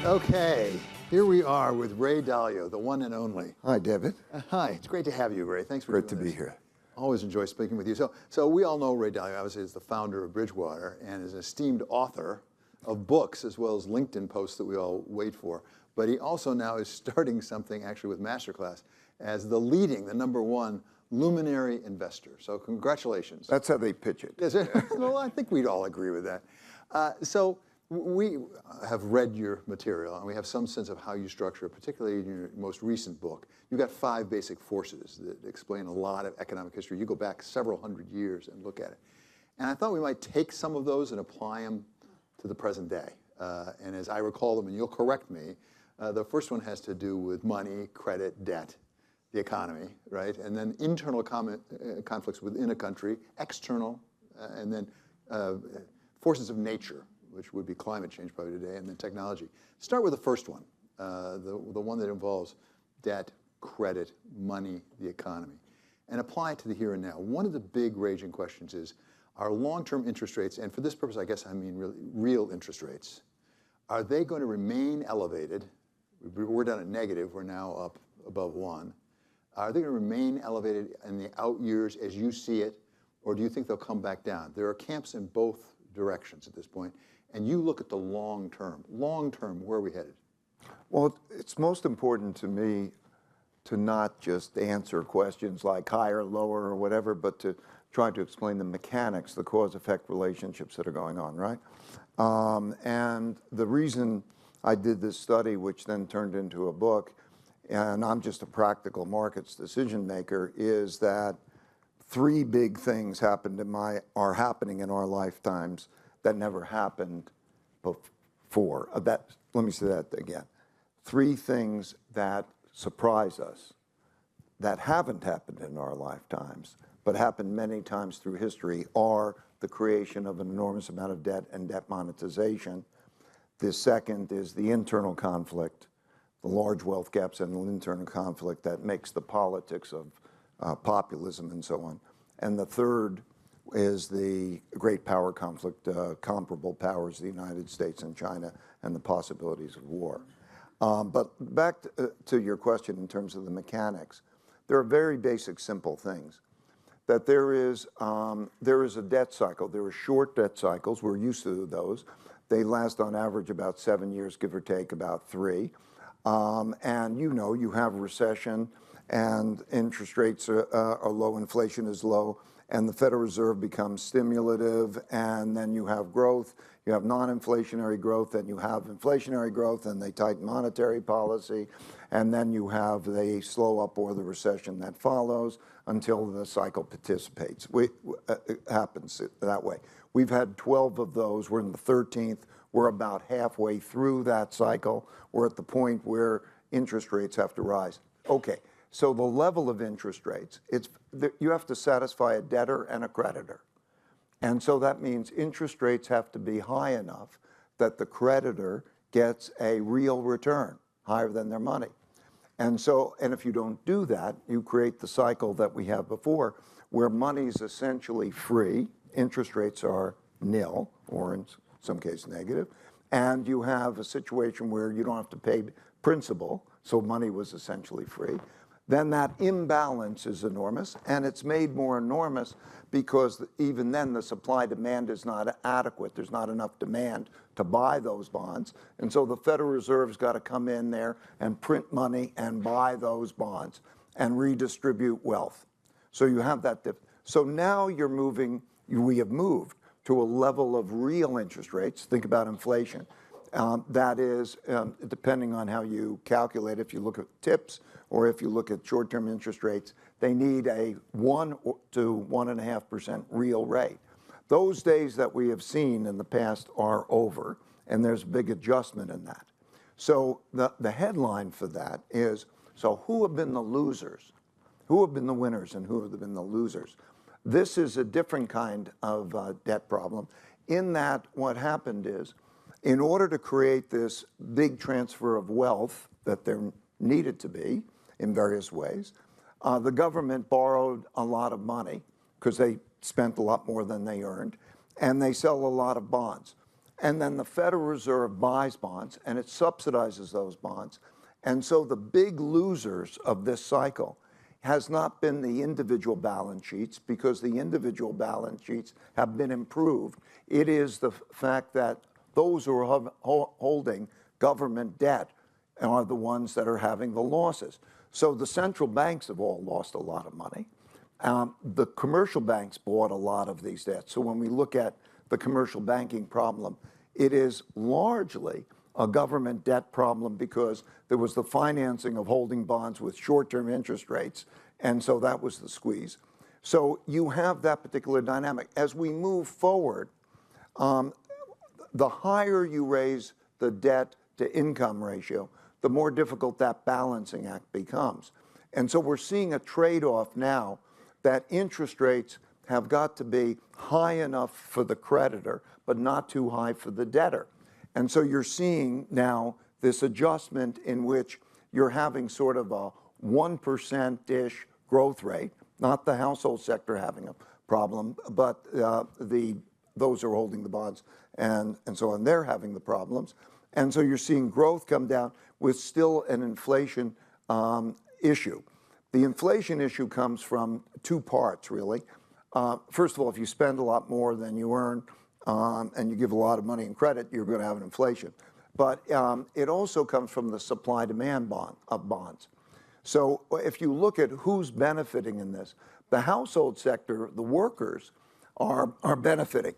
Okay, here we are with Ray Dalio, the one and only. Hi, David. Hi, it's great to have you, Ray. Thanks for Great doing to this. be here. Always enjoy speaking with you. So we all know Ray Dalio, obviously, is the founder of Bridgewater and is an esteemed author of books as well as LinkedIn posts that we all wait for. But he also now is starting something actually with Masterclass as the number one luminary investor. So congratulations. That's how they pitch it. Is it? Well, I think we'd all agree with that. So we have read your material and we have some sense of how you structure it, particularly in your most recent book. You've got 5 basic forces that explain a lot of economic history. You go back several hundred years and look at it. And I thought we might take some of those and apply them to the present day. And as I recall them, and you'll correct me, the first one has to do with money, credit, debt, the economy, right? And then internal conflicts within a country, external, and then forces of nature, which would be climate change probably today, and then technology. Start with the first one, the one that involves debt, credit, money, the economy, and apply it to the here and now. One of the big raging questions is, are long-term interest rates, and for this purpose I guess I mean really real interest rates, are they going to remain elevated? We're down at negative, we're now up above 1. Are they going to remain elevated in the out years as you see it, or do you think they'll come back down? There are camps in both directions at this point, and you look at the long term. Long term, where are we headed? Well, it's most important to me to not just answer questions like higher, lower, or whatever, but to try to explain the mechanics, the cause-effect relationships that are going on, right? And the reason I did this study, which then turned into a book, and I'm just a practical markets decision maker, is that 3 big things are happening in our lifetimes that never happened before. Let me say that again. 3 things that surprise us that haven't happened in our lifetimes, but happened many times through history, are the creation of an enormous amount of debt and debt monetization. The second is the internal conflict, the large wealth gaps and the internal conflict that makes the politics of populism and so on. And the third is the great power conflict, comparable powers, the United States and China, and the possibilities of war. But back to your question in terms of the mechanics, there are very basic, simple things. That there is a debt cycle. There are short debt cycles. We're used to those. They last on average about 7 years, give or take about 3. And you have recession and interest rates are low, inflation is low, and the Federal Reserve becomes stimulative, and then you have growth, you have non-inflationary growth, and you have inflationary growth, and they tighten monetary policy, and then you have the slow up or the recession that follows until the cycle participates. It happens that way. We've had 12 of those. We're in the 13th. We're about halfway through that cycle. We're at the point where interest rates have to rise. Okay. So the level of interest rates, you have to satisfy a debtor and a creditor. And so that means interest rates have to be high enough that the creditor gets a real return, higher than their money. And if you don't do that, you create the cycle that we have before, where money is essentially free, interest rates are nil, or in some cases negative, and you have a situation where you don't have to pay principal, so money was essentially free. Then that imbalance is enormous, and it's made more enormous because even then the supply-demand is not adequate. There's not enough demand to buy those bonds, and so the Federal Reserve's got to come in there and print money and buy those bonds and redistribute wealth. So you have that. So now we have moved to a level of real interest rates. Think about inflation. That is, depending on how you calculate, if you look at tips or if you look at short-term interest rates, they need a 1 to 1.5% real rate. Those days that we have seen in the past are over, and there's a big adjustment in that. So the headline for that is, so who have been the losers? Who have been the winners and who have been the losers? This is a different kind of debt problem in that what happened is, in order to create this big transfer of wealth that there needed to be in various ways, the government borrowed a lot of money because they spent a lot more than they earned, and they sell a lot of bonds. And then the Federal Reserve buys bonds, and it subsidizes those bonds. And so the big losers of this cycle has not been the individual balance sheets, because the individual balance sheets have been improved. It is the fact that those who are holding government debt are the ones that are having the losses. So the central banks have all lost a lot of money. The commercial banks bought a lot of these debts. So when we look at the commercial banking problem, it is largely a government debt problem, because there was the financing of holding bonds with short-term interest rates, and so that was the squeeze. So you have that particular dynamic. As we move forward, the higher you raise the debt-to-income ratio, the more difficult that balancing act becomes. And so we're seeing a trade-off now that interest rates have got to be high enough for the creditor, but not too high for the debtor. And so you're seeing now this adjustment in which you're having sort of a 1%-ish growth rate, not the household sector having a problem, but those who are holding the bonds and so on, they're having the problems. And so you're seeing growth come down with still an inflation issue. The inflation issue comes from two parts, really. First of all, if you spend a lot more than you earn, and you give a lot of money in credit, you're going to have an inflation. But it also comes from the supply-demand of bonds. So if you look at who's benefiting in this, the household sector, the workers, are benefiting.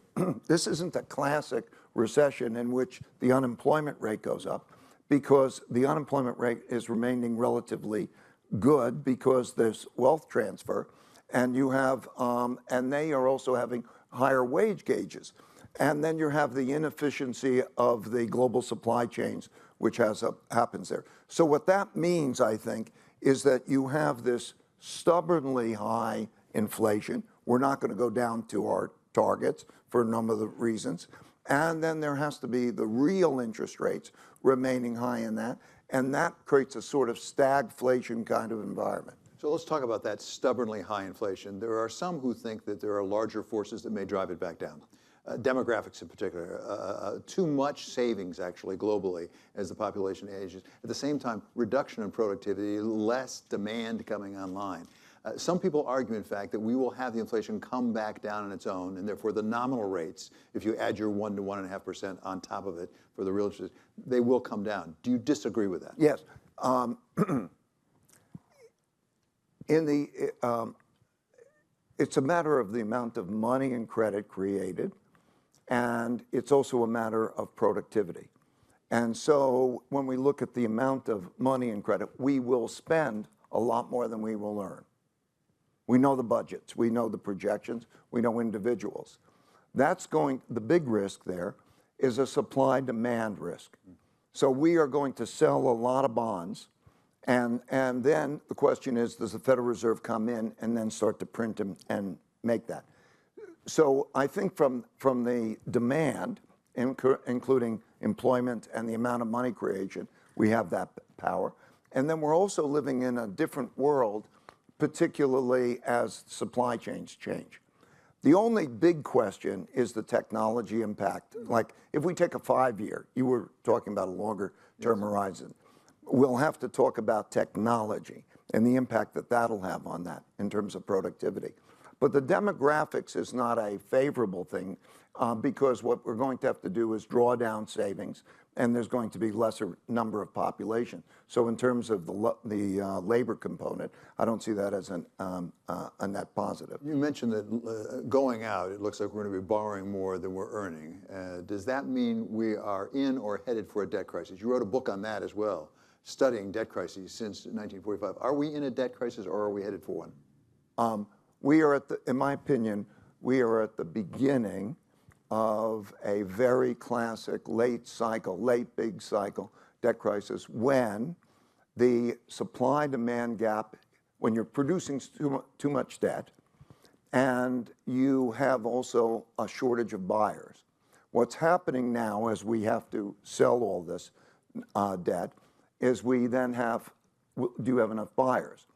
This isn't a classic recession in which the unemployment rate goes up, because the unemployment rate is remaining relatively good because there's wealth transfer, and you have, and they are also having higher wage gauges. And then you have the inefficiency of the global supply chains, which happens there. So what that means, I think, is that you have this stubbornly high inflation. We're not going to go down to our targets for a number of reasons. And then there has to be the real interest rates remaining high in that. And that creates a sort of stagflation kind of environment. So let's talk about that stubbornly high inflation. There are some who think that there are larger forces that may drive it back down. Demographics in particular, too much savings actually globally as the population ages. At the same time, reduction in productivity, less demand coming online. Some people argue, in fact, that we will have the inflation come back down on its own, and therefore the nominal rates, if you add your 1 to 1.5% on top of it for the real interest, they will come down. Do you disagree with that? Yes. It's a matter of the amount of money and credit created, and it's also a matter of productivity. And so when we look at the amount of money and credit, we will spend a lot more than we will earn. We know the budgets, we know the projections, we know individuals. The big risk there is a supply-demand risk. So we are going to sell a lot of bonds, and then the question is, does the Federal Reserve come in and then start to print and make that? So I think from the demand, including employment and the amount of money creation, we have that power. And then we're also living in a different world, particularly as supply chains change. The only big question is the technology impact. Like if we take a 5-year, you were talking about a longer term horizon, we'll have to talk about technology and the impact that that'll have on that in terms of productivity. But the demographics is not a favorable thing because what we're going to have to do is draw down savings, and there's going to be lesser number of population. So in terms of the labor component, I don't see that as a net positive. You mentioned that going out, it looks like we're going to be borrowing more than we're earning. Does that mean we are in or headed for a debt crisis? You wrote a book on that as well, studying debt crises since 1945. Are we in a debt crisis, or are we headed for one? We are in my opinion, we are at the beginning of a very classic late big cycle debt crisis, when the supply-demand gap, when you're producing too much debt, and you have also a shortage of buyers. What's happening now, as we have to sell all this debt, is we then do have enough buyers.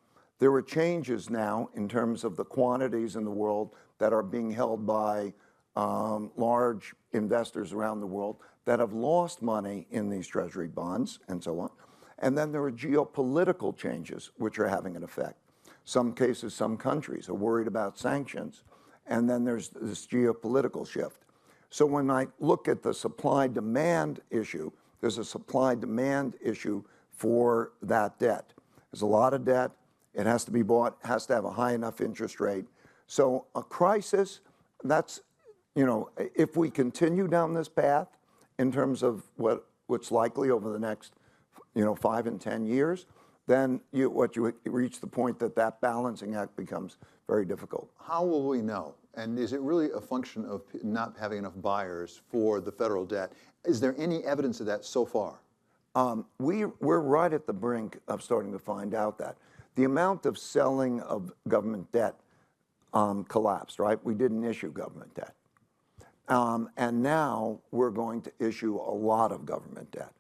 There are changes now in terms of the quantities in the world that are being held by large investors around the world that have lost money in these treasury bonds and so on. And then there are geopolitical changes which are having an effect. Some cases, some countries are worried about sanctions, and then there's this geopolitical shift. So when I look at the supply-demand issue, there's a supply-demand issue for that debt. There's a lot of debt. It has to be bought, has to have a high enough interest rate. So a crisis, that's, if we continue down this path in terms of what's likely over the next, 5 and 10 years, then you reach the point that balancing act becomes very difficult. How will we know? And is it really a function of not having enough buyers for the federal debt? Is there any evidence of that so far? We're right at the brink of starting to find out that. The amount of selling of government debt collapsed, right? We didn't issue government debt. And now we're going to issue a lot of government debt.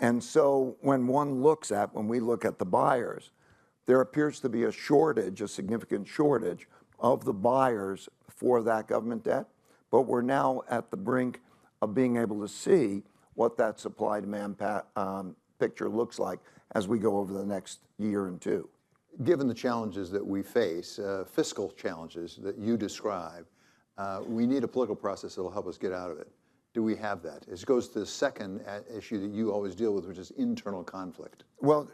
And so when we look at the buyers, there appears to be a shortage, a significant shortage of the buyers for that government debt. But we're now at the brink of being able to see what that supply-demand picture looks like as we go over the next year and two. Given the challenges that we face, fiscal challenges that you describe, we need a political process that will help us get out of it. Do we have that? It goes to the second issue that you always deal with, which is internal conflict. Well,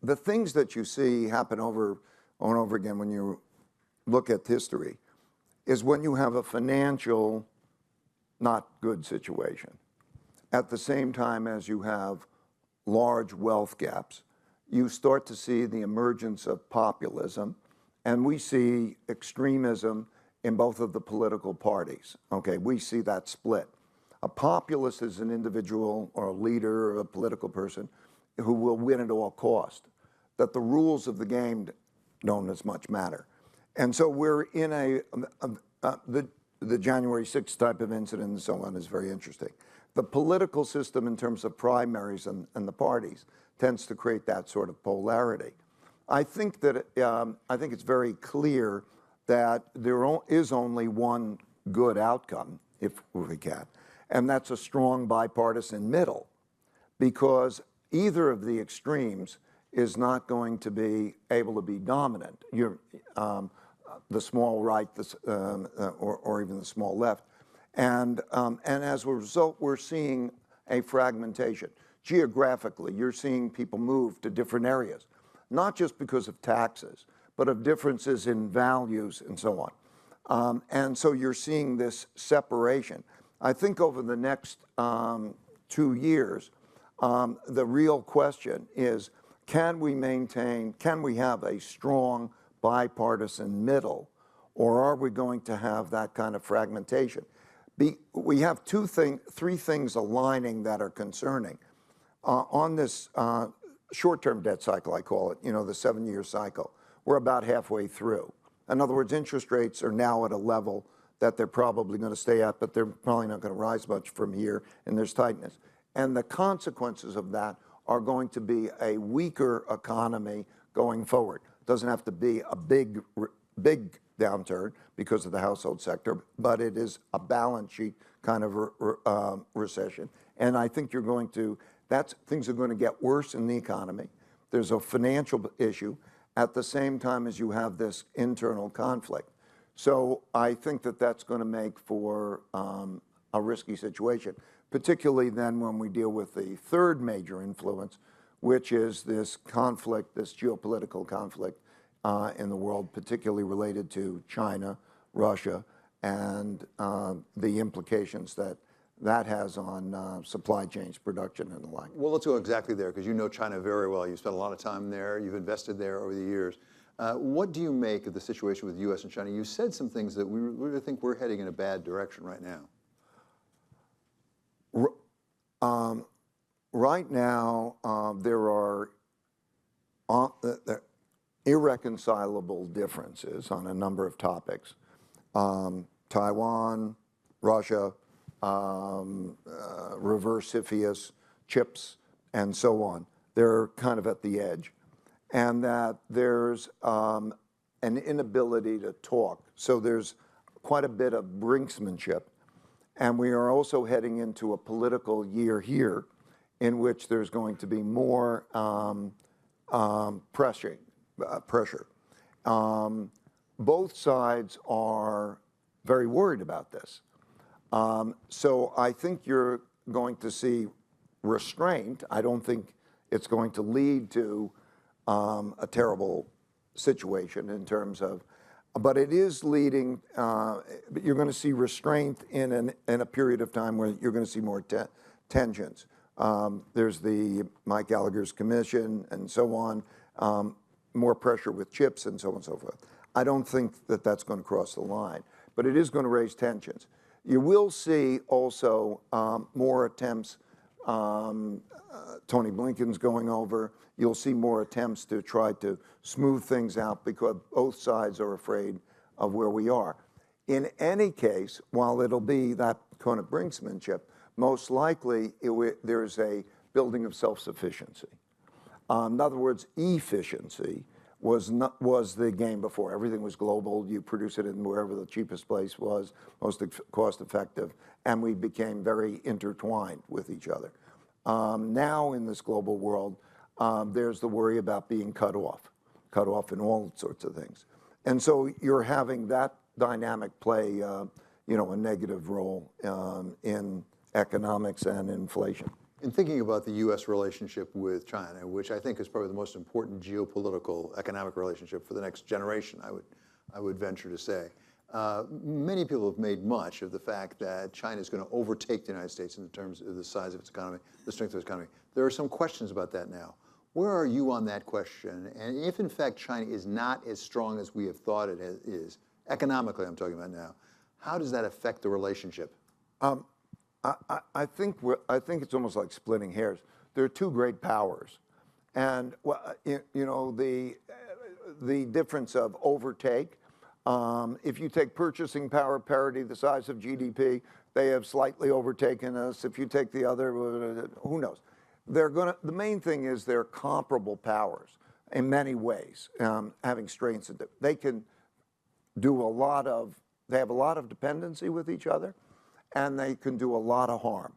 the things that you see happen over and over again when you look at history is when you have a financial not good situation, at the same time as you have large wealth gaps, you start to see the emergence of populism, and we see extremism in both of the political parties. Okay, we see that split. A populist is an individual or a leader or a political person who will win at all cost, that the rules of the game don't as much matter. And so we're in the January 6th type of incident and so on is very interesting. The political system in terms of primaries and the parties tends to create that sort of polarity. I think that it's very clear that there is only one good outcome, if we can, and that's a strong bipartisan middle, because either of the extremes is not going to be able to be dominant. The small right, or even the small left, and as a result, we're seeing a fragmentation. Geographically, you're seeing people move to different areas, not just because of taxes, but of differences in values and so on. And so you're seeing this separation. I think over the next 2 years, the real question is, can we have a strong bipartisan middle, or are we going to have that kind of fragmentation? We have three things aligning that are concerning. On this short-term debt cycle, I call it, the 7-year cycle, we're about halfway through. In other words, interest rates are now at a level that they're probably going to stay at, but they're probably not going to rise much from here, and there's tightness. And the consequences of that are going to be a weaker economy going forward. It doesn't have to be a big downturn because of the household sector, but it is a balance sheet kind of recession. And I think things are going to get worse in the economy. There's a financial issue at the same time as you have this internal conflict. So I think that's going to make for a risky situation, particularly then when we deal with the third major influence, which is this conflict, this geopolitical conflict in the world, particularly related to China, Russia, and the implications that has on supply chains, production, and the like. Well, let's go exactly there, because you know China very well. You've spent a lot of time there. You've invested there over the years. What do you make of the situation with the U.S. and China? You said some things that we really think we're heading in a bad direction right now. Right now, there are irreconcilable differences on a number of topics. Taiwan, Russia, reverse CFIUS, chips, and so on. They're kind of at the edge. And that there's an inability to talk. So there's quite a bit of brinksmanship. And we are also heading into a political year here in which there's going to be more pressure. Both sides are very worried about this. So I think you're going to see restraint. I don't think it's going to lead to a terrible situation in terms of, but it is leading, you're going to see restraint in a period of time where you're going to see more tensions. There's the Mike Gallagher's commission and so on, more pressure with chips and so on and so forth. I don't think that that's going to cross the line, but it is going to raise tensions. You will see also more attempts, Tony Blinken's going over, you'll see more attempts to try to smooth things out because both sides are afraid of where we are. In any case, while it'll be that kind of brinksmanship, most likely there's a building of self-sufficiency. In other words, efficiency was the game before. Everything was global. You produce it in wherever the cheapest place was, most cost effective, and we became very intertwined with each other. Now in this global world, there's the worry about being cut off in all sorts of things. And so you're having that dynamic play, a negative role in economics and inflation. In thinking about the U.S. relationship with China, which I think is probably the most important geopolitical economic relationship for the next generation, I would venture to say, many people have made much of the fact that China is going to overtake the United States in terms of the size of its economy, the strength of its economy. There are some questions about that now. Where are you on that question? And if, in fact, China is not as strong as we have thought it is, economically I'm talking about now, how does that affect the relationship? I think it's almost like splitting hairs. There are two great powers, and the difference of overtake. If you take purchasing power parity, the size of GDP, they have slightly overtaken us. If you take the other, who knows? The main thing is they're comparable powers in many ways, having strengths. They can do they have a lot of dependency with each other, and they can do a lot of harm.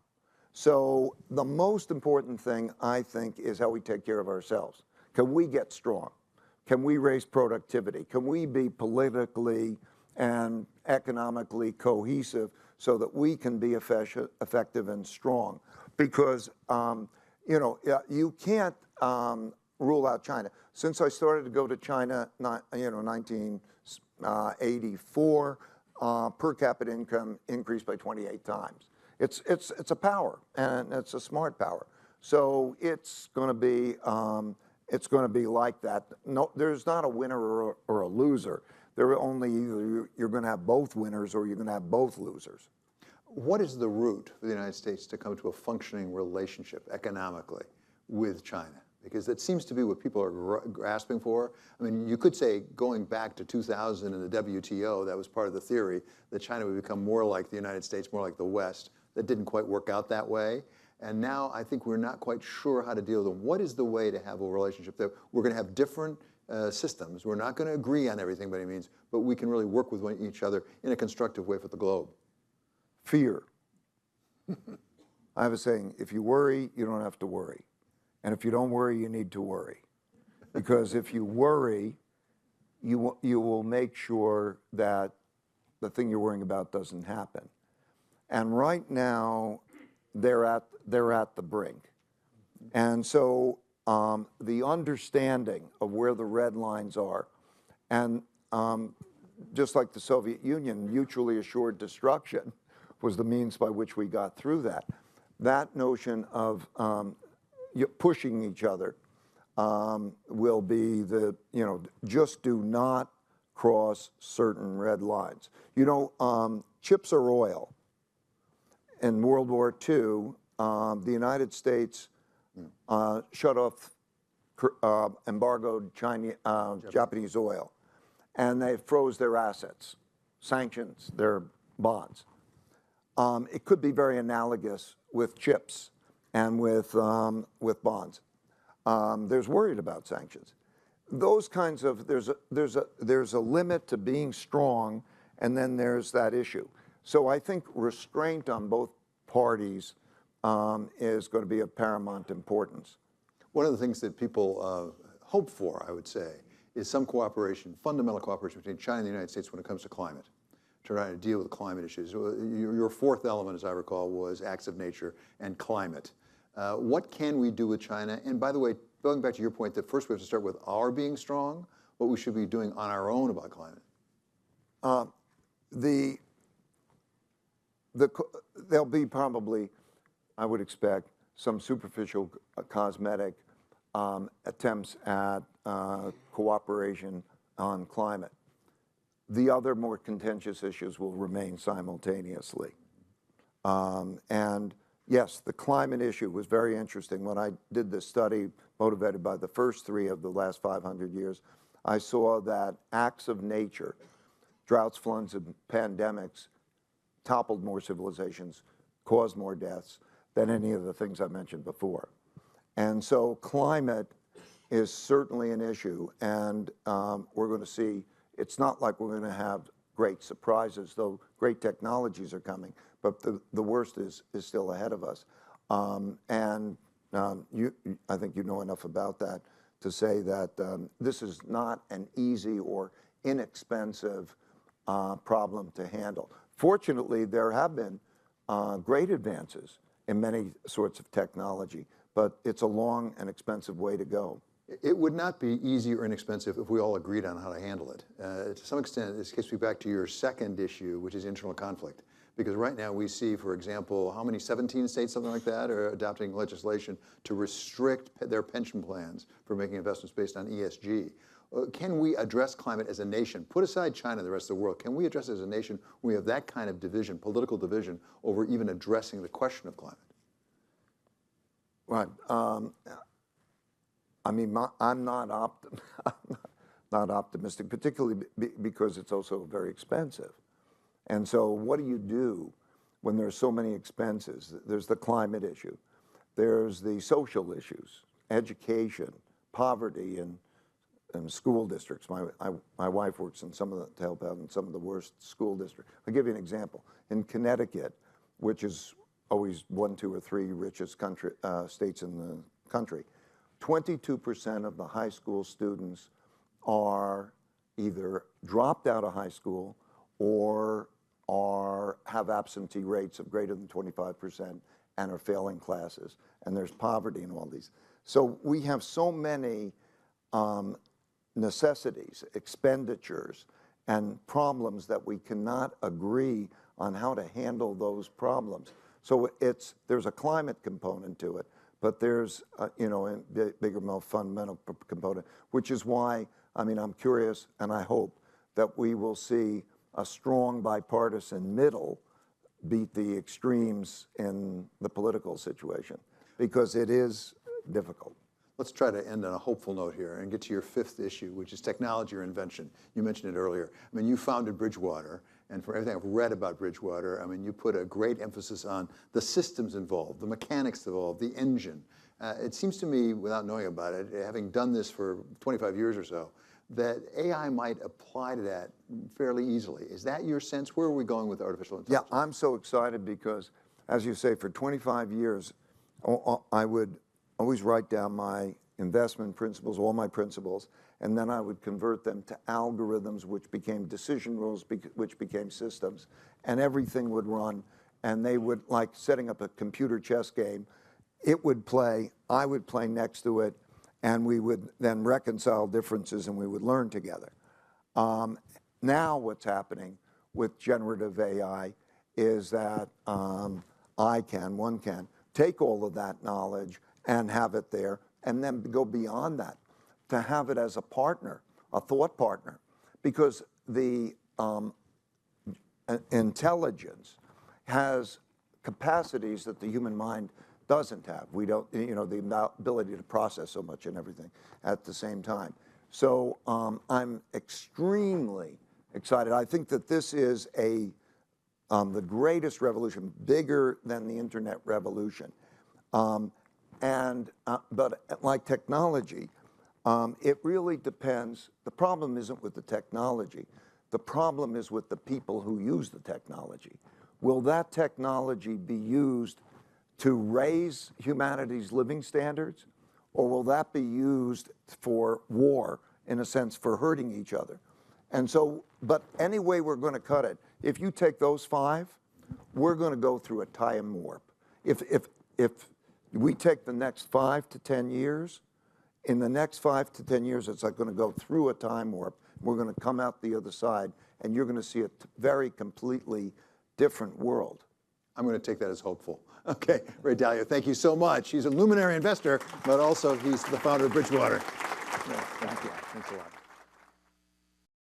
So the most important thing, I think, is how we take care of ourselves. Can we get strong? Can we raise productivity? Can we be politically and economically cohesive so that we can be effective and strong? Because, you can't rule out China. Since I started to go to China, 1984, per capita income increased by 28 times. It's a power, and it's a smart power. So it's going to be like that. No, there's not a winner or a loser. There are only either you're going to have both winners or you're going to have both losers. What is the route for the United States to come to a functioning relationship economically with China? Because that seems to be what people are grasping for. I mean, you could say going back to 2000 and the WTO, that was part of the theory, that China would become more like the United States, more like the West. That didn't quite work out that way. And now I think we're not quite sure how to deal with them. What is the way to have a relationship that we're going to have different systems? We're not going to agree on everything by any means, but we can really work with each other in a constructive way for the globe. Fear. I have a saying, if you worry, you don't have to worry. And if you don't worry, you need to worry. Because if you worry, you will make sure that the thing you're worrying about doesn't happen. And right now, they're at the brink. And so the understanding of where the red lines are, and just like the Soviet Union, mutually assured destruction was the means by which we got through that. That notion of pushing each other will be just do not cross certain red lines. Chips are oil. In World War II, the United States shut off, embargoed Japanese oil, and they froze their assets, sanctions their bonds. It could be very analogous with chips and with bonds. There's worried about sanctions. Those kinds of there's a limit to being strong and then there's that issue. So I think restraint on both parties is going to be of paramount importance. One of the things that people hope for, I would say, is some cooperation, fundamental cooperation between China and the United States when it comes to climate, to try to deal with climate issues. Your fourth element, as I recall, was acts of nature and climate. What can we do with China? And by the way, going back to your point that first we have to start with our being strong, what we should be doing on our own about climate. There'll be probably, I would expect, some superficial cosmetic attempts at cooperation on climate. The other more contentious issues will remain simultaneously. And yes, the climate issue was very interesting. When I did this study motivated by the first three of the last 500 years, I saw that acts of nature, droughts, floods, and pandemics, toppled more civilizations, caused more deaths than any of the things I mentioned before. And so climate is certainly an issue, and we're going to see, it's not like we're going to have great surprises, though great technologies are coming, but the worst is still ahead of us. I think you know enough about that to say that this is not an easy or inexpensive problem to handle. Fortunately, there have been great advances in many sorts of technology, but it's a long and expensive way to go. It would not be easy or inexpensive if we all agreed on how to handle it. To some extent, this gets me back to your second issue, which is internal conflict. Because right now we see, for example, how many, 17 states, something like that, are adopting legislation to restrict their pension plans for making investments based on ESG. Can we address climate as a nation? Put aside China and the rest of the world. Can we address it as a nation when we have that kind of division, political division, over even addressing the question of climate? Right. I mean, I'm not optimistic, particularly because it's also very expensive. And so what do you do when there's so many expenses? There's the climate issue. There's the social issues, education, poverty, and school districts. My wife works in some of the, to help out in some of the worst school districts. I'll give you an example. In Connecticut, which is always 1, 2, or 3 richest states in the country, 22% of the high school students are either dropped out of high school or have absentee rates of greater than 25% and are failing classes. And there's poverty in all these. So we have so many necessities, expenditures, and problems that we cannot agree on how to handle those problems. So there's a climate component to it, but there's a bigger, more fundamental component, which is why, I mean, I'm curious, and I hope that we will see a strong bipartisan middle beat the extremes in the political situation, because it is difficult. Let's try to end on a hopeful note here and get to your fifth issue, which is technology or invention. You mentioned it earlier. I mean, you founded Bridgewater, and from everything I've read about Bridgewater, I mean, you put a great emphasis on the systems involved, the mechanics involved, the engine. It seems to me, without knowing about it, having done this for 25 years or so, that AI might apply to that fairly easily. Is that your sense? Where are we going with artificial intelligence? Yeah, I'm so excited because, as you say, for 25 years, I would always write down my investment principles, all my principles, and then I would convert them to algorithms, which became decision rules, which became systems, and everything would run, and they would, like setting up a computer chess game, it would play, I would play next to it, and we would then reconcile differences and we would learn together. Now what's happening with generative AI is that one can take all of that knowledge and have it there, and then go beyond that, to have it as a partner, a thought partner, because the intelligence has capacities that the human mind doesn't have. We don't, the ability to process so much and everything at the same time. So I'm extremely excited. I think that this is the greatest revolution, bigger than the internet revolution. But like technology, it really depends. The problem isn't with the technology. The problem is with the people who use the technology. Will that technology be used to raise humanity's living standards, or will that be used for war, in a sense, for hurting each other? And so, but any way we're going to cut it, if you take those 5, we're going to go through a time warp. If we take the next 5 to 10 years, in the next 5 to 10 years, it's like going to go through a time warp. We're going to come out the other side, and you're going to see a very completely different world. I'm going to take that as hopeful. Okay, Ray Dalio, thank you so much. He's a luminary investor, but also he's the founder of Bridgewater. Yeah, thank you. Thanks a lot.